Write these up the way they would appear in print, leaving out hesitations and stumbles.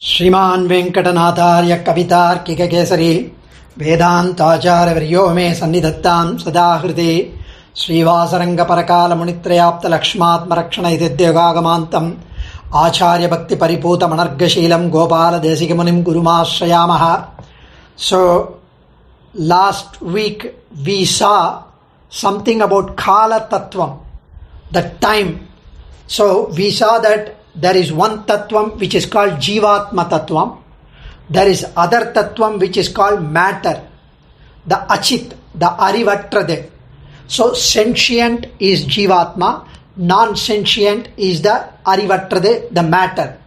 श्रीमान् वेङ्कटनाथार्य कवितार्किककेसरी वेदान्ताचार्यवर्यो मे सन्निधत्तां सदा हृदि श्रीवासरङ्गपरकालमुनित्रयाप्तलक्ष्मात्मरक्षणैतिद्योगागमान्तम् आचार्यभक्तिपरिपूतमनर्गशीलं गोपालदेशिकमुनिं गुरुमाश्रयामः. So last week we saw something about Kala Tattvam, the time. So we saw that there is one Tattvam which is called Jivatma Tattvam. There is other Tattvam which is called matter, the Achit, the Arivatrade. So sentient is Jivatma, non-sentient is the Arivatrade, the matter.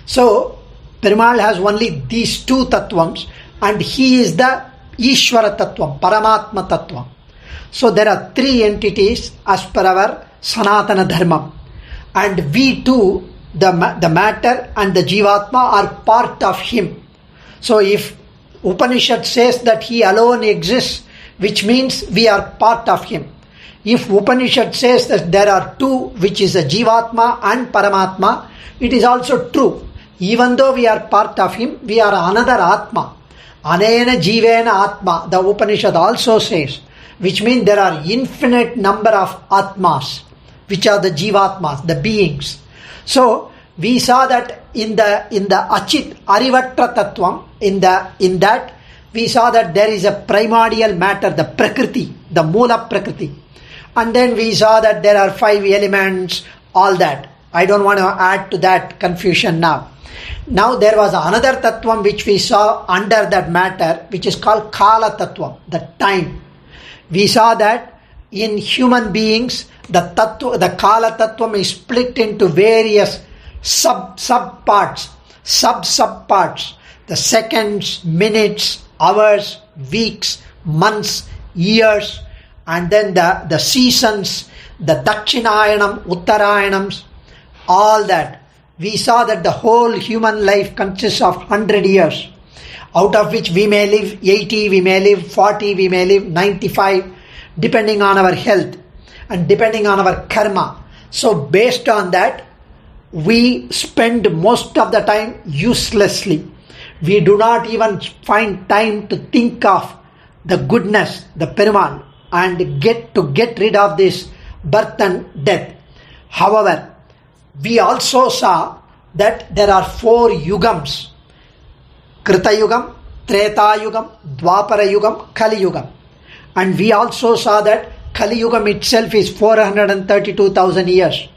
So Perumal has only these two Tattvams and he is the Ishvara Tattvam, Paramatma Tattvam. So there are three entities as per our Sanatana Dharma. And we too, the matter and the Jivatma are part of him. So if Upanishad says that he alone exists, which means we are part of him. If Upanishad says that there are two, which is a Jivatma and Paramatma, it is also true. Even though we are part of him, we are another Atma. Anena Jivena Atma, the Upanishad also says, which means there are infinite number of Atmas, which are the Jivatmas, the beings. So we saw that in the Achit Arivatra Tattvam, in that we saw that there is a primordial matter, the Prakriti, the Moola Prakriti. And then we saw that there are 5 elements, all that. I don't want to add to that confusion now. Now there was another Tattvam which we saw under that matter, which is called Kala Tattvam, the time. We saw that in human beings, the Kala Tattvam is split into various sub parts, the seconds, minutes, hours, weeks, months, years, and then the seasons, the Dakshinayanam, Uttarayanams, all that. We saw that the whole human life consists of 100 years, out of which we may live 80, we may live 40, we may live 95, depending on our health and depending on our karma. So based on that, we spend most of the time uselessly. We do not even find time to think of the goodness, the Perumal, and get rid of this birth and death. However, we also saw that there are 4 yugams: Krita Yugam, Treta Yugam, Dwapara Yugam, Kali Yugam. And we also saw that Kali Yugam itself is 432,000 years.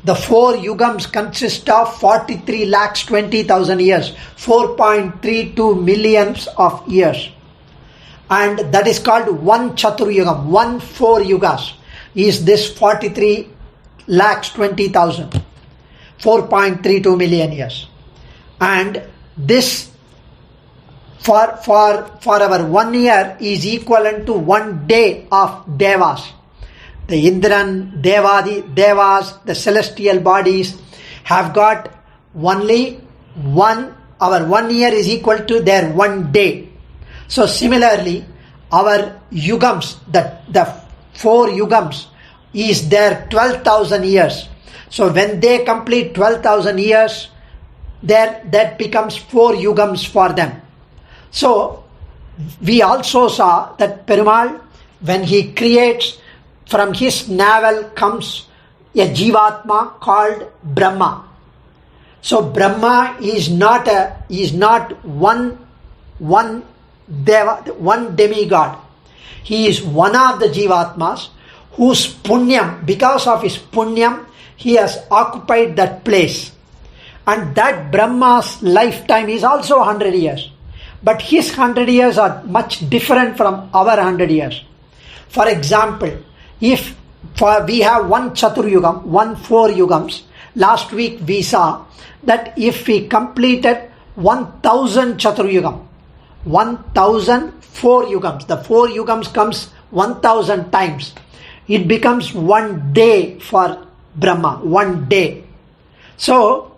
The 4 yugams consist of 43,20,000 years, 4.32 millions of years. And that is called one Chatur Yugam, 4 yugas is this 43,20,000, 4.32 million years. And this for our 1 year is equivalent to 1 day of Devas. The Indran, Devas, the celestial bodies have got only our 1 year is equal to their 1 day. So similarly, our yugams, the 4 yugams is their 12,000 years. So when they complete 12,000 years, that becomes 4 yugams for them. So we also saw that Perumal, when he creates, from his navel comes a Jivatma called Brahma. So Brahma is not one demigod. He is one of the Jivatmas whose punyam, because of his punyam, he has occupied that place. And that Brahma's lifetime is also 100 years. But his 100 years are much different from our 100 years. For example, if we have one Chatur Yugam, 4 yugams, last week we saw that if we completed 1,000 Chatur Yugam, 1,004 yugams, the 4 yugams comes 1,000 times, it becomes 1 day for Brahma, 1 day. So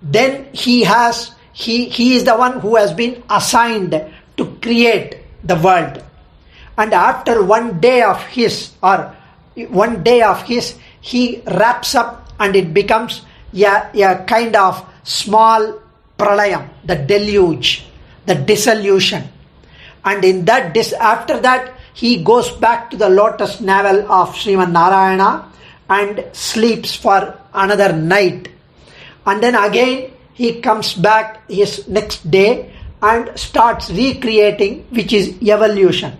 then he is the one who has been assigned to create the world. And after 1 day of his, he wraps up and it becomes a kind of small pralayam, the deluge, the dissolution. And in that, after that, he goes back to the lotus navel of Sriman Narayana and sleeps for another night. And then again, he comes back his next day and starts recreating, which is evolution.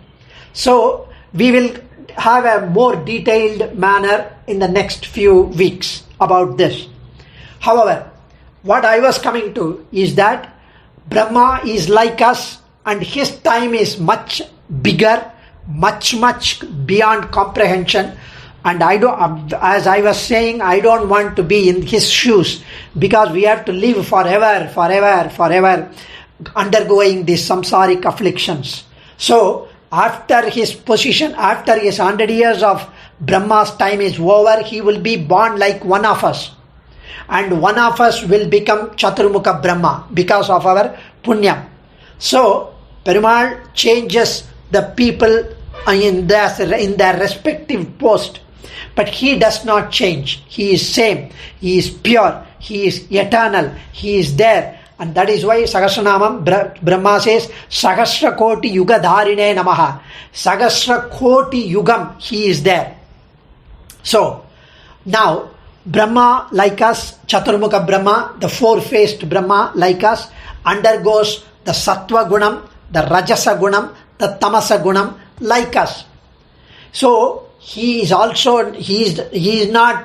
So, we will have a more detailed manner in the next few weeks about this. However, what I was coming to is that Brahma is like us and his time is much bigger, much beyond comprehension. And as I was saying, I don't want to be in his shoes, because we have to live forever, undergoing these samsaric afflictions. So, after his position, after his 100 years of Brahma's time is over, he will be born like one of us. And one of us will become Chaturmukha Brahma because of our punyam. So, Perumal changes the people in their respective post. But he does not change. He is same. He is pure. He is eternal. He is there. And that is why Sahasranamam Brahma says, Sahasra Koti Yuga Dharine Namaha. Sahasra Koti Yugam, he is there. So, now, Brahma like us, Chaturmukha Brahma, the four-faced Brahma like us, undergoes the Sattva Gunam, the Rajasa Gunam, the Tamasa Gunam like us. So, he is not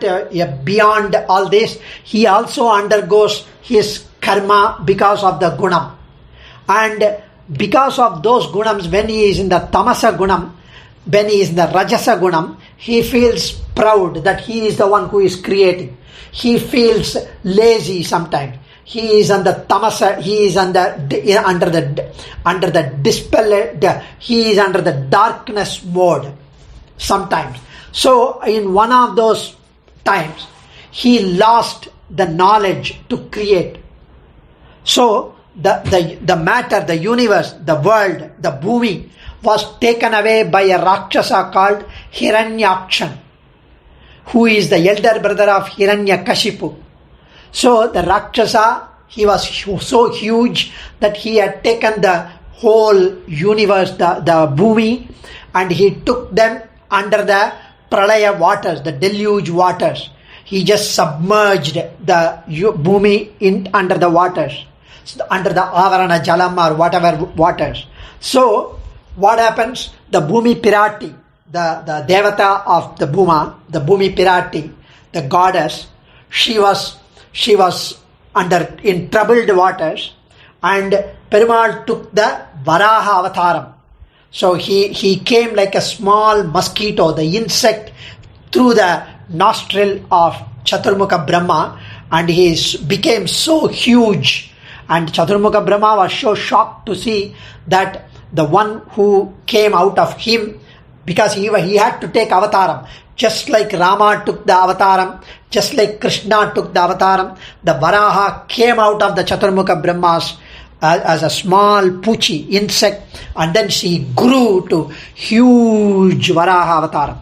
beyond all this. He also undergoes his karma because of the gunam. And because of those gunams, when he is in the tamasa gunam, when he is in the rajasa gunam, he feels proud that he is the one who is creating. He feels lazy sometimes. He is on the tamasa, he is under the dispel, he is under the darkness mode sometimes. So in one of those times, he lost the knowledge to create. So the matter, the universe, the world, the bhumi was taken away by a Rakshasa called Hiranyakshan, who is the elder brother of Hiranyakashipu. So the Rakshasa, he was so huge that he had taken the whole universe, the bhumi, and he took them under the pralaya waters, the deluge waters. He just submerged the bhumi under the waters, under the avarana jalam or whatever waters. So what happens? The Bhumi Pirati, the devata of the Bhuma, the Bhumi Pirati, the goddess, she was in troubled waters, and Perumal took the Varaha avataram. So he came like a small mosquito, the insect, through the nostril of Chaturmukha Brahma, and he became so huge. And Chaturmukha Brahma was so shocked to see that the one who came out of him, because he had to take avataram, just like Rama took the avataram, just like Krishna took the avataram, the Varaha came out of the Chaturmukha Brahmas as a small puchi insect, and then she grew to huge Varaha avataram.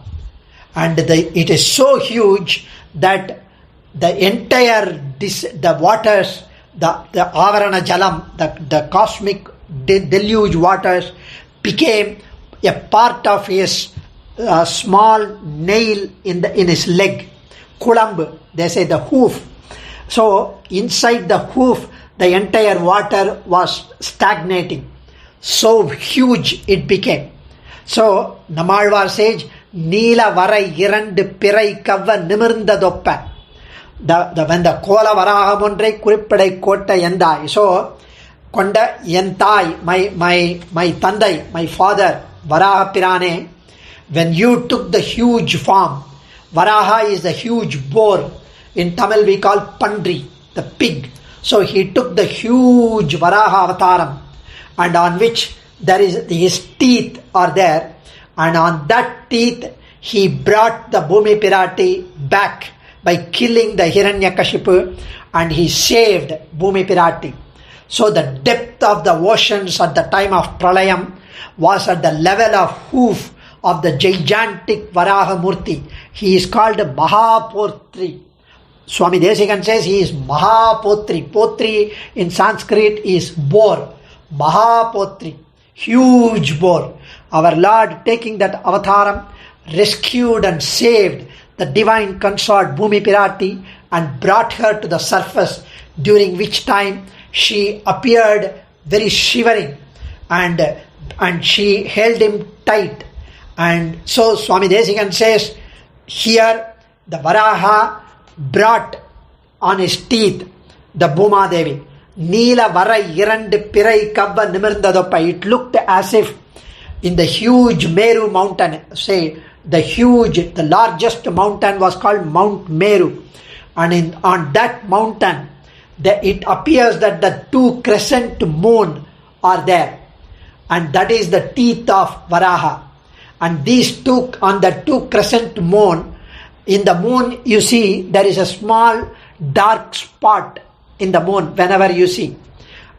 And it is so huge that the entire the waters, the avarana jalam, the cosmic deluge waters became a part of his small nail in his leg, kulambu, they say the hoof. So inside the hoof, the entire water was stagnating. So huge it became. So Namalvar says, Neela varai irandu pirai kavva nimirnda doppa. When the kola varaha mondrai kurippadai kota yandai. So konda yentai, my tandai, my father Varaha Pirane, when you took the huge form, Varaha is the huge boar. In Tamil we call Pandri, the pig. So he took the huge Varaha avataram, and on which there is his teeth are there, and on that teeth he brought the Bhumi Pirati back by killing the Hiranyakashipu, and he saved Bhumi Pirati. So the depth of the oceans at the time of Pralayam was at the level of hoof of the gigantic Varaha Murti. He is called Mahaportri. Swami Desikan says he is Mahapotri. Potri in Sanskrit is boar. Mahapotri, huge boar. Our Lord, taking that avataram, rescued and saved the divine consort Bhumi Pirati and brought her to the surface, during which time she appeared very shivering and she held him tight. And so Swami Desikan says here the Varaha brought on his teeth the Bhuma Devi. Neela Vara Irandu Pirai Kabba Nimirndadoppa. It looked as if in the huge Meru mountain, say the largest mountain was called Mount Meru. And on that mountain, it appears that the two crescent moon are there. And that is the teeth of Varaha. And these two, on the two crescent moon, in the moon you see there is a small dark spot in the moon whenever you see.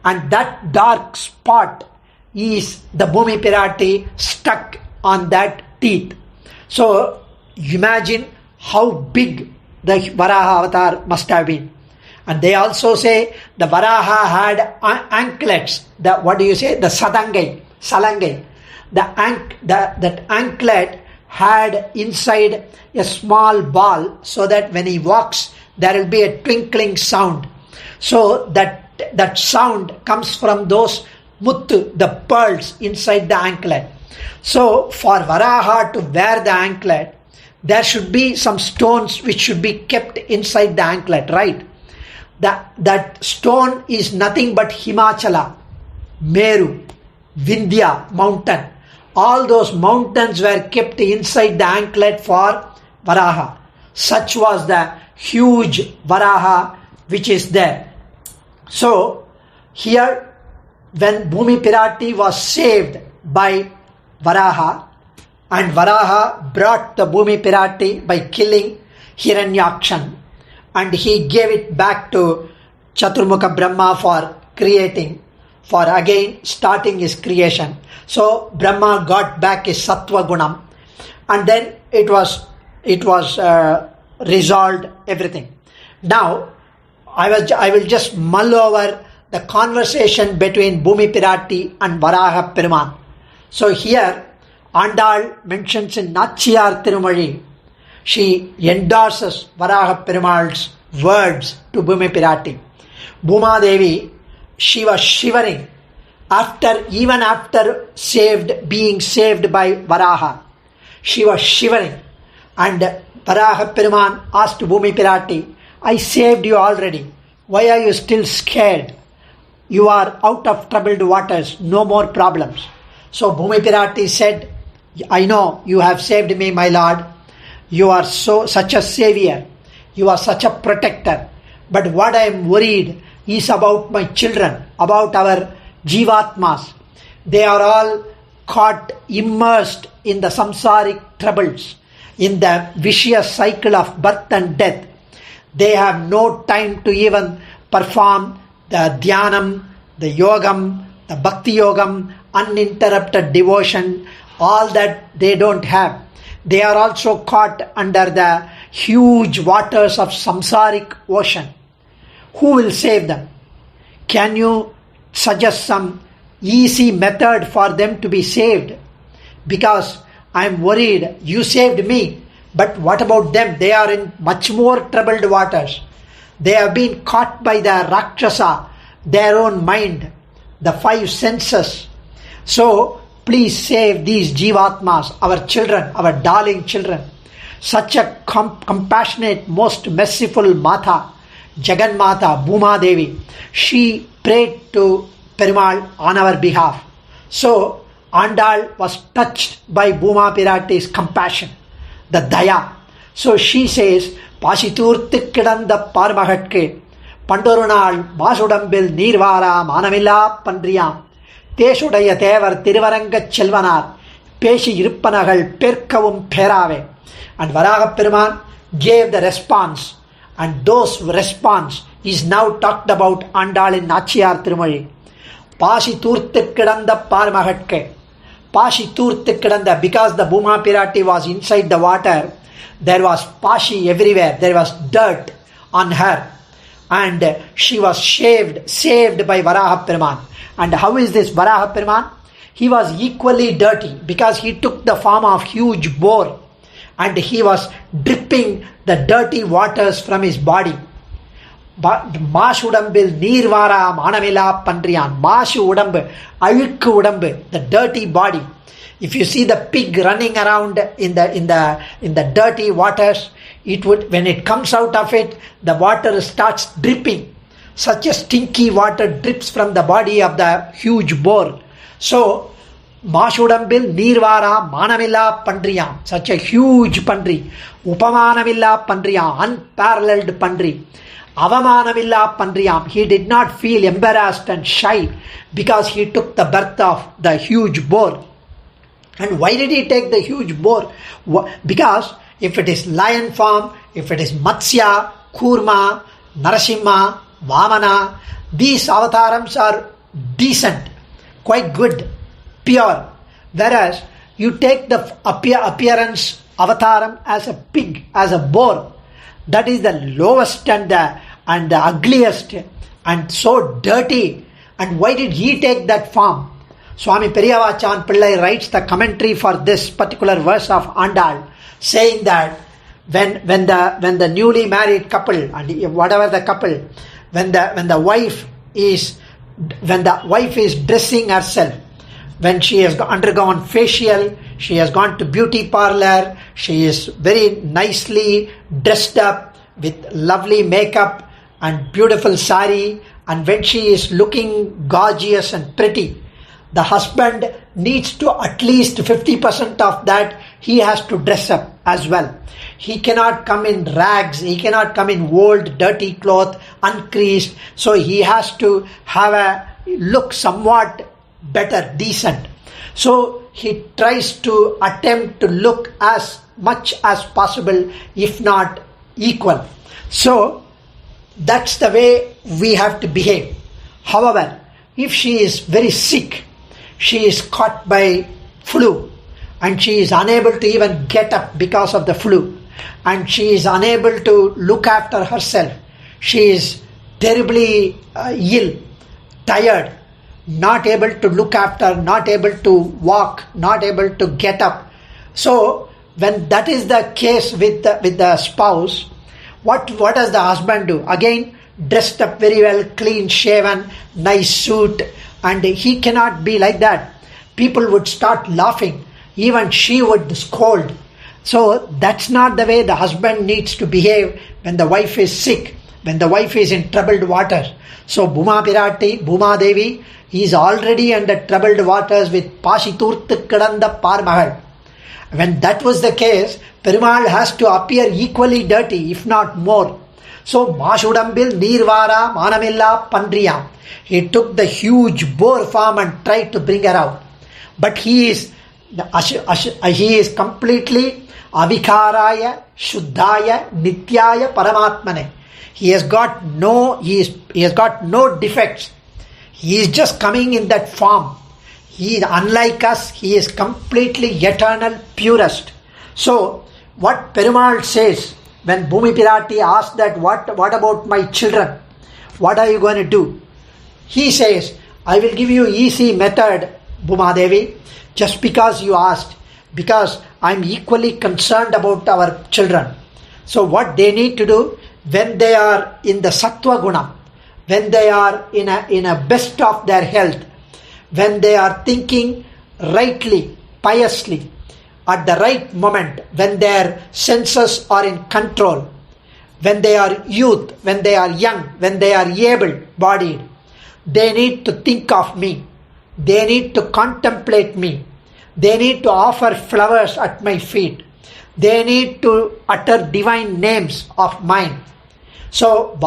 And that dark spot is the Bhumi Pirati stuck on that teeth. So imagine how big the Varaha avatar must have been. And they also say the Varaha had anklets. The salangai. That anklet had inside a small ball, so that when he walks there will be a twinkling sound. So that sound comes from those muttu, the pearls inside the anklet. So for Varaha to wear the anklet, there should be some stones which should be kept inside the anklet, right? That stone is nothing but Himachala, Meru, Vindhya mountain. All those mountains were kept inside the anklet for Varaha. Such was the huge Varaha which is there. So here, when Bhumi Pirati was saved by Varaha, and Varaha brought the Bhumi Pirati by killing Hiranyakshan, and he gave it back to Chaturmukha Brahma for creating, for again starting his creation. So Brahma got back his Sattva Gunam, and then it was resolved everything. Now I will just mull over the conversation between Bhumi Pirati and Varaha Peruman. So here Andal mentions in Nachiyar Tirumazhi, she endorses Varaha Perumal's words to Bhumi Pirati. Bhuma Devi, she was shivering even after being saved by Varaha. She was shivering, and Varaha Peruman asked Bhumi Pirati, I saved you already. Why are you still scared? You are out of troubled waters, no more problems. So Bhumi Pirati said, I know you have saved me, my lord. You are such a savior. You are such a protector. But what I am worried is about my children, about our Jivatmas. They are all caught, immersed in the samsaric troubles, in the vicious cycle of birth and death. They have no time to even perform the dhyanam, the yogam, the bhakti yogam, uninterrupted devotion. All that they don't have. They are also caught under the huge waters of samsaric ocean. Who will save them? Can you suggest some easy method for them to be saved? Because I am worried. You saved me, but what about them? They are in much more troubled waters. They have been caught by the Rakshasa, their own mind, the five senses. So please save these Jivatmas, our children, our darling children. Such a compassionate, most merciful Mata, Jagan Mata, Bhuma Devi, she prayed to Perumal on our behalf. So Andal was touched by Bhuma Pirati's compassion, the Daya. So she says, Pasiturthi Kidanda Parmahatke, Pandorunal, Masudambil, Nirvara, Manamilla, Pandriyam, Tesudaya Tevar, Tiruvaranga Chelvanar, Peshi Irpanagal, Perkavum Perave. And Varaha Peruman gave the response, and those response is now talked about Andal in Nachiyar Tirumazhi. Pashi Turthi Kidanda Parmahatke. Pashi Turthi Kidanda, because the Bhuma Pirati was inside the water, there was pashi everywhere, there was dirt on her. And she was saved by Varaha Peruman. And how is this Varaha Peruman? He was equally dirty because he took the form of huge boar and he was dripping the dirty waters from his body. Mashu udambil neervara manamila pandriyan. Mashu udambu, ayukku udambu, the dirty body. If you see the pig running around in the dirty waters, it would, when it comes out of it, the water starts dripping. Such a stinky water drips from the body of the huge boar. So, Mashudambil Nirvara Manamilla Pandriyam, such a huge Pandri, Upamanamilla Pandriyam, unparalleled Pandri, Avamanamilla Pandriyam. He did not feel embarrassed and shy because he took the birth of the huge boar. And why did he take the huge boar? Because if it is lion form, if it is Matsya, Kurma, Narasimha, Vamana, these avatarams are decent, quite good, pure. Whereas you take the appearance avataram as a pig, as a boar, that is the lowest and the ugliest and so dirty. And why did he take that form? Swami Periyavachan Pillai writes the commentary for this particular verse of Andal, saying that when the newly married couple, and whatever the couple, when the wife is dressing herself, when she has undergone facial, she has gone to beauty parlor, she is very nicely dressed up with lovely makeup and beautiful sari, and when she is looking gorgeous and pretty, the husband needs to at least 50% of that he has to dress up as well. He cannot come in rags, he cannot come in old dirty cloth, uncreased, so he has to have a look somewhat better, decent. So he tries to attempt to look as much as possible, if not equal. So that's the way we have to behave. However, if she is very sick, she is caught by flu and she is unable to even get up because of the flu, and she is unable to look after herself, she is terribly ill, tired, not able to look after, not able to walk, not able to get up. So when that is the case with the spouse, what does the husband do? Again, dressed up very well, clean shaven, nice suit, and he cannot be like that. People would start laughing. Even she would scold. So that's not the way the husband needs to behave when the wife is sick, when the wife is in troubled water. So Bhuma Devi is already under troubled waters with Pashiturthu Kadanda Parmahal. When that was the case, Perumal has to appear equally dirty, if not more. So Mashudambil Nirvara Manamilla Pandriyam. He took the huge boar form and tried to bring her out. But he is completely Avikaraya, Shuddhaya, Nityaya, Paramatmane. He has got no defects. He is just coming in that form. He is unlike us. He is completely eternal, purest. So what Perumal says when Bhumi Pirati asks that what about my children? What are you going to do? He says, I will give you easy method, Bhuma Devi, just because you asked, because I am equally concerned about our children. So what they need to do when they are in the Sattva Guna, when they are in a best of their health, when they are thinking rightly, piously, at the right moment, when their senses are in control, when they are youth, when they are young, when they are able-bodied, they need to think of me. They need to contemplate me. They need to offer flowers at my feet. They need to utter divine names of mine. So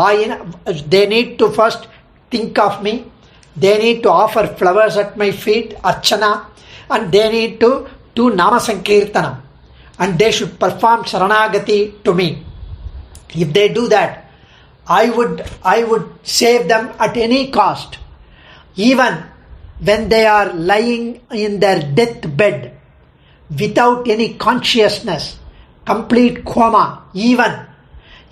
they need to first think of me. They need to offer flowers at my feet, Archana, and they need to do Nama Sankirtanam, and they should perform Saranagati to me. If they do that, I would save them at any cost. Even when they are lying in their deathbed without any consciousness, complete coma, even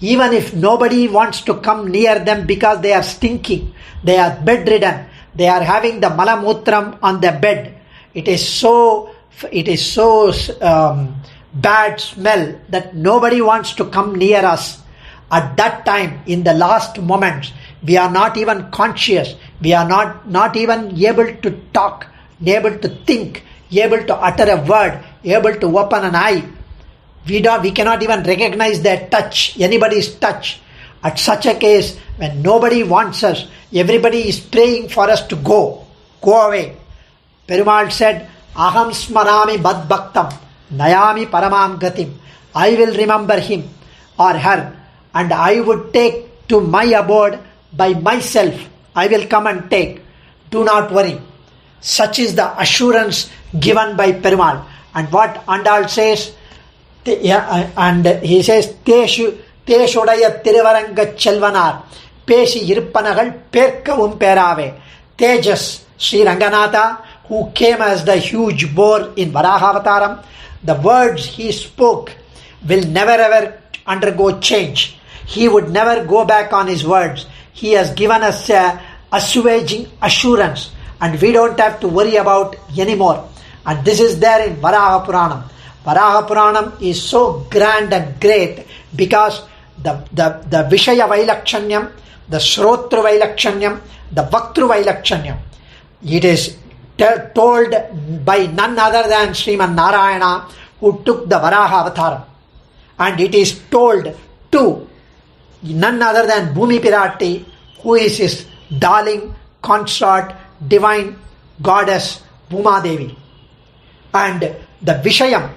even if nobody wants to come near them because they are stinking, they are bedridden, they are having the malamutram on the bed. It is so bad smell that nobody wants to come near us. At that time, in the last moments, we are not even conscious, we are not even able to talk, able to think, able to utter a word, able to open an eye. We cannot even recognize their touch, anybody's touch. At such a case, when nobody wants us, everybody is praying for us to go away. Perumal said, Aham smarami bad bhaktam, nayami paramam gatim. I will remember him or her, and I would take to my abode by myself. I will come and take. Do not worry. Such is the assurance given by Perumal. And what Andal says, and he says, Teshodaya Tiruvaranga Chelvanar, Peshi Irpanagal Perkavum Perave. Tejas, Sri Ranganatha, who came as the huge boar in Varahavataram, the words he spoke will never ever undergo change. He would never go back on his words. He has given us a assuaging assurance, and we don't have to worry about anymore. And this is there in Varaha Puranam. Varaha Puranam is so grand and great because the Vishaya Vailakshanyam, the Shrotru Vailakshanyam, the Vaktru Vailakshanyam, it is told by none other than Sriman Narayana, who took the Varaha Avataram. And it is told to none other than Bhumi Pirati, who is his darling consort, divine goddess Bhuma Devi. And the Vishayam,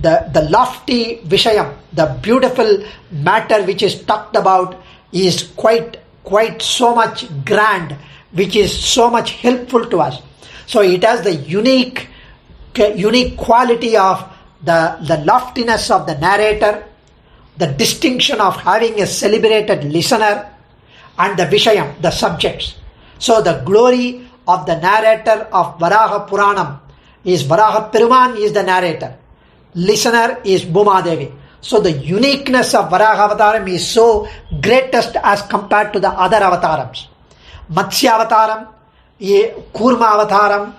the lofty Vishayam, the beautiful matter which is talked about is quite so much grand, which is so much helpful to us. So it has the unique quality of the loftiness of the narrator, the distinction of having a celebrated listener, and the Vishayam, the subjects. So the glory of the narrator of Varaha Puranam is Varaha Peruman is the narrator. Listener is Bhuma Devi. So the uniqueness of Varaha Avataram is so greatest as compared to the other avatarams. Matsya Avataram, Kurma Avataram,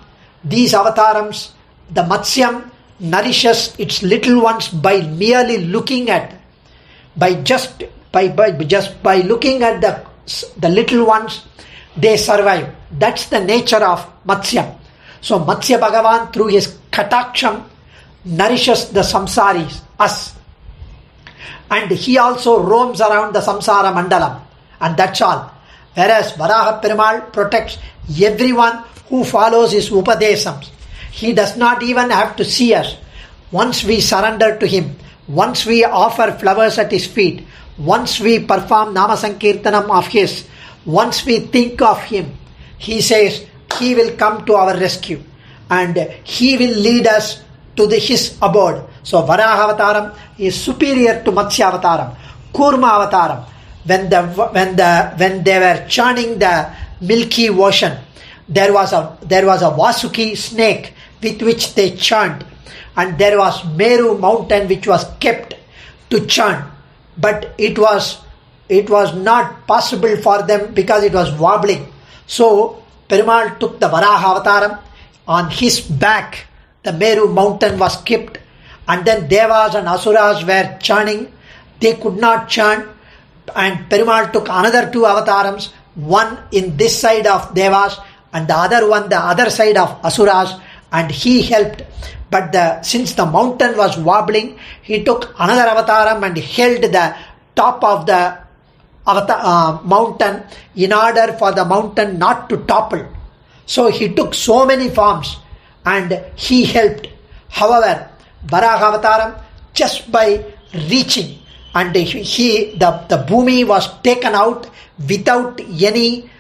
these avatarams, the Matsyam nourishes its little ones by merely looking at, by looking at the little ones, they survive. That's the nature of Matsya. So Matsya Bhagavan through his Kataksham nourishes the samsaris, us. And he also roams around the samsara mandalam, and that's all. Whereas Varaha Perumal protects everyone who follows his upadesams. He does not even have to see us. Once we surrender to him, once we offer flowers at his feet, once we perform Nama Sankirtanam of his, once we think of him, he says he will come to our rescue and he will lead us to his abode. So Varaha Avataram is superior to Matsya Avataram. Kurma Avataram, when they were churning the Milky Ocean, there was a Vasuki snake with which they churned, and there was Meru mountain which was kept to churn, but it was not possible for them because it was wobbling. So Perumal took the Varaha Avataram. On his back the Meru mountain was kept, and then Devas and Asuras were churning. They could not churn, and Perumal took another two avatarams, one in this side of Devas and the other one the other side of Asuras, and he helped. But since the mountain was wobbling, he took another avataram and held the top of the mountain in order for the mountain not to topple. So he took so many forms and he helped. However, Varaha Avataram, just by reaching, and the Bhumi was taken out without any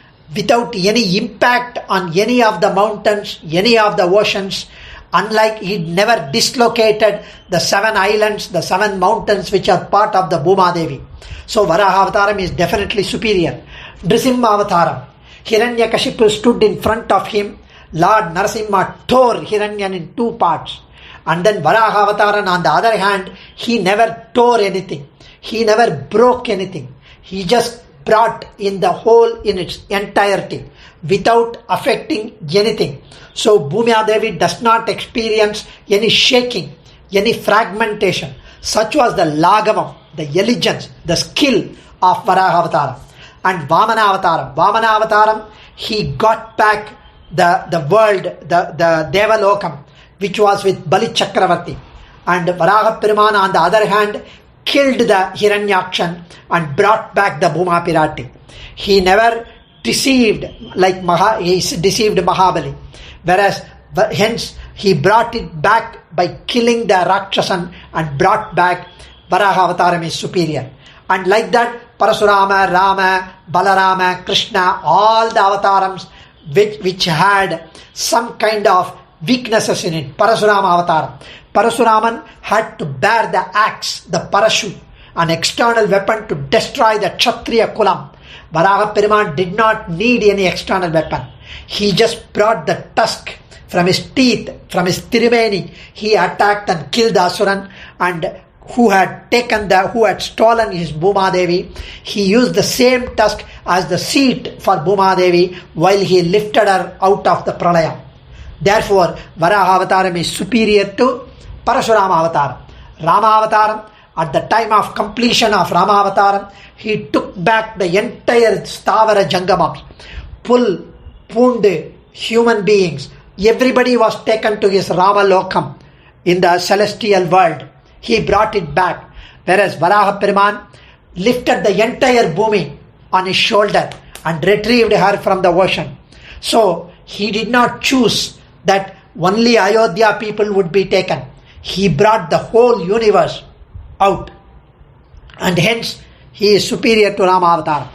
impact on any of the mountains, any of the oceans, unlike he never dislocated the 7 islands, the 7 mountains which are part of the Bhuma Devi. So Varaha Avataram is definitely superior. Nrisimha Avataram, Hiranyakashipu stood in front of him. Lord Narasimha tore Hiranyan in 2 parts. And then Varaha Avataran, on the other hand, he never tore anything. He never broke anything. He just brought in the whole in its entirety without affecting anything. So Bhumya Devi does not experience any shaking, any fragmentation. Such was the lagavam, the elegance, the skill of Varaha Avataram. And Vamana Avataram. Vamana Avataram, he got back the world, the Devalokam, which was with Bali Chakravarti. And Varaha Peruman, on the other hand, killed the Hiranyakshan and brought back the Bhuma Pirati. He never deceived he deceived Mahabali. Whereas hence he brought it back by killing the Rakshasan and brought back Varaha Avataram is superior. And like that, Parasurama, Rama, Balarama, Krishna, all the avatars which had some kind of weaknesses in it. Parasurama Avataram. Parasuraman had to bear the axe, the parachute, an external weapon to destroy the Kshatriya Kulam. Varaha Peruman did not need any external weapon. He just brought the tusk from his teeth, from his Tirumeni. He attacked and killed the Asuran, and who had stolen his Bhuma Devi. He used the same tusk as the seat for Bhuma Devi while he lifted her out of the Pralaya. Therefore, Varaha Avataram is superior to Parasurama Avataram. Rama Avataram, at the time of completion of Rama Avataram, he took back the entire Stavara Jangamams. Pull, Punde, human beings, everybody was taken to his Rama Lokam in the celestial world. He brought it back. Whereas Varaha Peruman lifted the entire Bhumi on his shoulder and retrieved her from the ocean. So he did not choose that only Ayodhya people would be taken. He brought the whole universe out. And hence he is superior to Rama Avataram.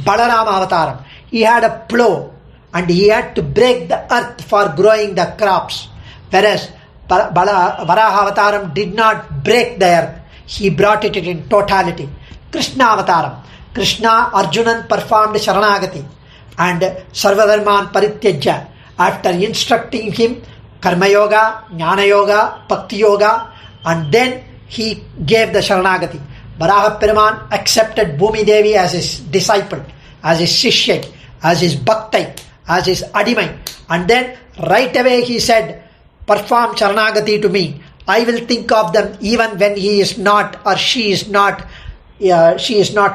Balarama Avataram, he had a plow and he had to break the earth for growing the crops. Whereas Varaha Avataram did not break the earth. He brought it in totality. Krishna Avataram. Krishna, Arjunan performed Sharanagati and Sarvadharman Parityajya. After instructing him Karma Yoga, Jnana Yoga, Bhakti Yoga, and then he gave the Sharanagati. Varaha Peruman accepted Bhumi Devi as his disciple, as his Shishya, as his Bhaktai, as his Adimai. And then right away he said, perform Sharanagati to me. I will think of them even when he is not or she is not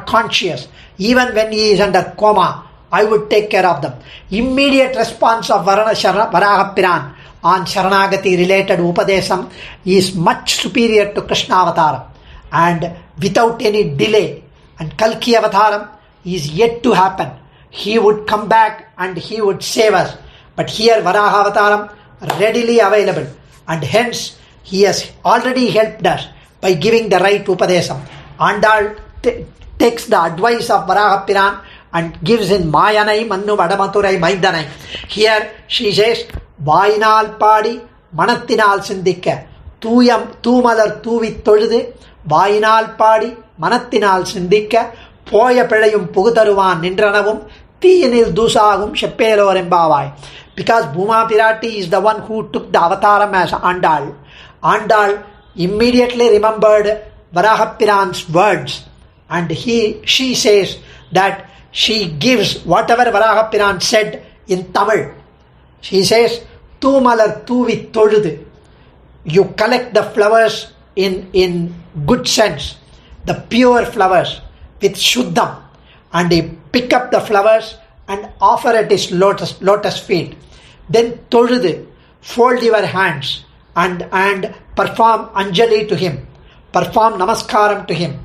conscious. Even when he is under coma, I would take care of them. Immediate response of Varaha Peruman on Sharanagati related Upadesam is much superior to Krishna Avataram. And without any delay, and Kalki Avataram is yet to happen. He would come back and he would save us. But here Varaha Avataram readily available, and hence he has already helped us by giving the right Upadesam. Andal takes the advice of Varaha Peruman and gives in Mayanai Mannu Vadamaturai Maidanai. Here she says, Vainal Padi Manathinal Sindhikka Toomalar Tuvit Toludu Vainal Padi Manathinal Sindhikka Poya Pedayum Pugutaruvan Nindranavum Teenil Dusagum Shepelo Rembavai. Because Bhuma Pirati is the one who took the avataram as Andal. Andal immediately remembered Varaha Peruman's words, and she says that she gives whatever Varaha Peruman said in Tamil. She says, Toomalar Tuvi Toludu. You collect the flowers in good sense, the pure flowers with Shuddham, and you pick up the flowers and offer at his lotus feet. Then Toludu, fold your hands and perform Anjali to him, perform Namaskaram to him.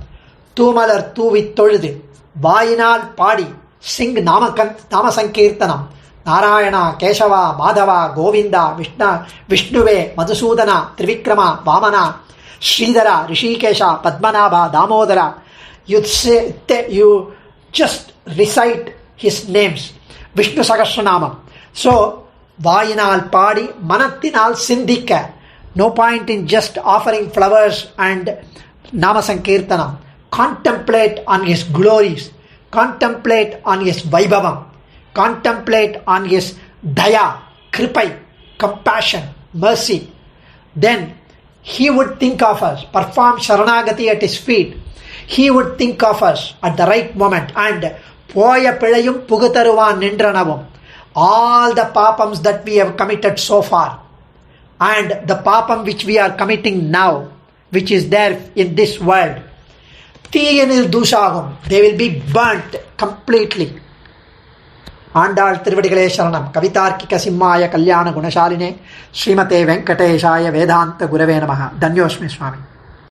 Toomalar Tuvi Toludu, Vainal Padi, sing Namasankirtanam, Narayana, Keshava, Madhava, Govinda, Vishnuve, Madhusudana, Trivikrama, Vamana, Sridhara, Rishikesha, Padmanabha, Damodara. You just recite his names, Vishnu Sahasranamam. So, Vainal Padi, Manathinal Sindhikka. No point in just offering flowers and Namasankirtanam. Contemplate on his glories, contemplate on his Vaibhavam, contemplate on his Daya, Kripai, compassion, mercy. Then he would think of us, perform Sharanagati at his feet. He would think of us at the right moment. And போய பிழையும் புகுதருவான் நின்றனவும், all the papams that we have committed so far and the papam which we are committing now, which is there in this world, தீயனில் தூஷாகும், they will be burnt completely. Andal திருவடிகளே சரணம். கவிதார்க்கிக சிம்மாய கல்யாண குணசாலினே ஸ்ரீமதே வெங்கடேஷாய வேதாந்த குரவே நமः. தன்யோஸ்மி சுவாமி.